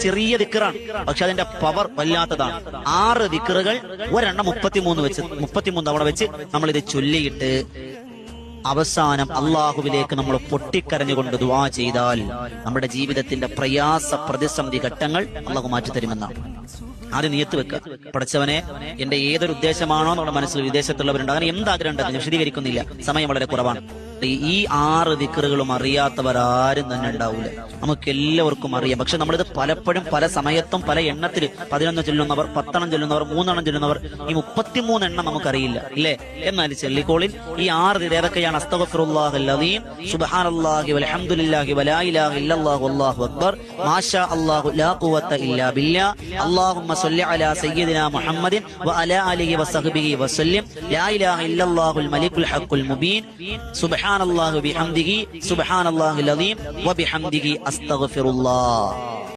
ചെറിയ ദിക്റാണ്, പക്ഷെ അതിന്റെ പവർ വല്ലാത്തതാണ്. 6 ദിക്റുകൾ ഒരെണ്ണം 33 തവണ വെച്ച് നമ്മൾ ഇത് ചൊല്ലിയിട്ട് അവസാനം അള്ളാഹുവിലേക്ക് നമ്മൾ പൊട്ടിക്കരഞ്ഞുകൊണ്ട് ദുആ ചെയ്താൽ നമ്മുടെ ജീവിതത്തിന്റെ പ്രയാസ പ്രതിസന്ധി ഘട്ടങ്ങൾ അള്ളാഹു മാറ്റിത്തരുമെന്നാണ്. ആദ്യം നിയത്ത് വെക്കുക, പഠിച്ചവനെ എന്റെ ഏതൊരു ഉദ്ദേശമാണോ നമ്മുടെ മനസ്സിൽ, വിദേശത്തുള്ളവരുണ്ട്, അങ്ങനെ എന്താഗ്രഹം ഉണ്ടെന്ന് വിശദീകരിക്കുന്നില്ല, സമയം വളരെ കുറവാണ്. ഈ 6 ദിക്റുകളും അറിയാത്തവരാരും തന്നെ ഉണ്ടാവൂല. നമുക്ക് എല്ലാവർക്കും അറിയാം, പക്ഷെ നമ്മളിത് പലപ്പോഴും പല സമയത്തും പല എണ്ണത്തിൽ 11 ചൊല്ലുന്നവർ, 10 എണ്ണം ചൊല്ലുന്നവർ, 3 എണ്ണം ചൊല്ലുന്നവർ, ഈ 33 എണ്ണം നമുക്കറിയില്ല ഇല്ലേ? എന്നാൽ ചൊല്ലിക്കോളിൽ ഈ 6 ഏതൊക്കെയാണ്? അസ്തഗ്ഫിറുല്ലാഹൽ അദീം, സുബ്ഹാനല്ലാഹി വൽഹംദുലില്ലാഹി വലാ ഇലാഹ ഇല്ലല്ലാഹു വല്ലാഹു അക്ബർ, മാഷാ അല്ലാഹു ലാ ഖുവത ഇല്ലാ ബില്ലാ, അല്ലാഹുമ്മ സ്വല്ലി അലാ സയ്യിദിനാ മുഹമ്മദിൻ വഅലാ ആലിഹി വസഹ്ബിഹി വസല്ലം, ലാ ഇലാഹ ഇല്ലല്ലാഹുൽ മലിക്കുൽ ഹഖുൽ മുബീൻ, സുബ്ഹാനല്ലാഹി ബിഹംദിഹി സുബ്ഹാനല്ലാഹിൽ അദീം വബിഹംദിഹി അസ്തഗ്ഫിറുല്ലാഹ്.